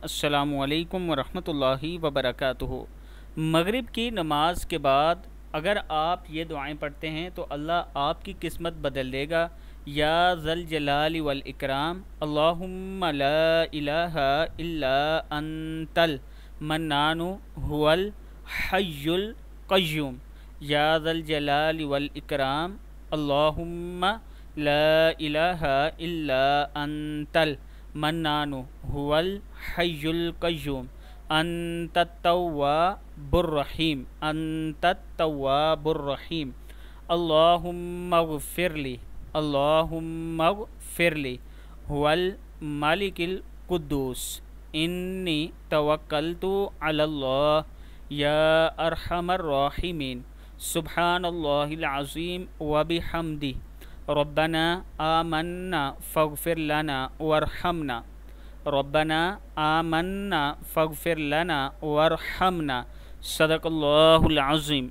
السلام علیکم ورحمۃ اللہ وبرکاتہ۔ مغرب کی نماز کے بعد اگر آپ یہ دعائیں پڑھتے ہیں تو اللہ آپ کی قسمت بدل دے گا۔ یا ذل جلال والاکرام، اللہم لا الہ الا انت المنان هو الحی القیوم۔ یا ذل جلال والاکرام، اللہم لا الہ الا انت المنان هو الحی القیوم، انت التواب الرحیم، انت التواب الرحیم۔ اللہم اغفر لی، اللہم اغفر لی، هو الملک القدوس، انی توکلت علی اللہ یا ارحم الراحمین۔ سبحان اللہ العظیم وبحمدہ، ربنا آمنا فاغفر لنا وارحمنا، ربنا آمنا فاغفر لنا وارحمنا۔ صدق اللہ العظیم۔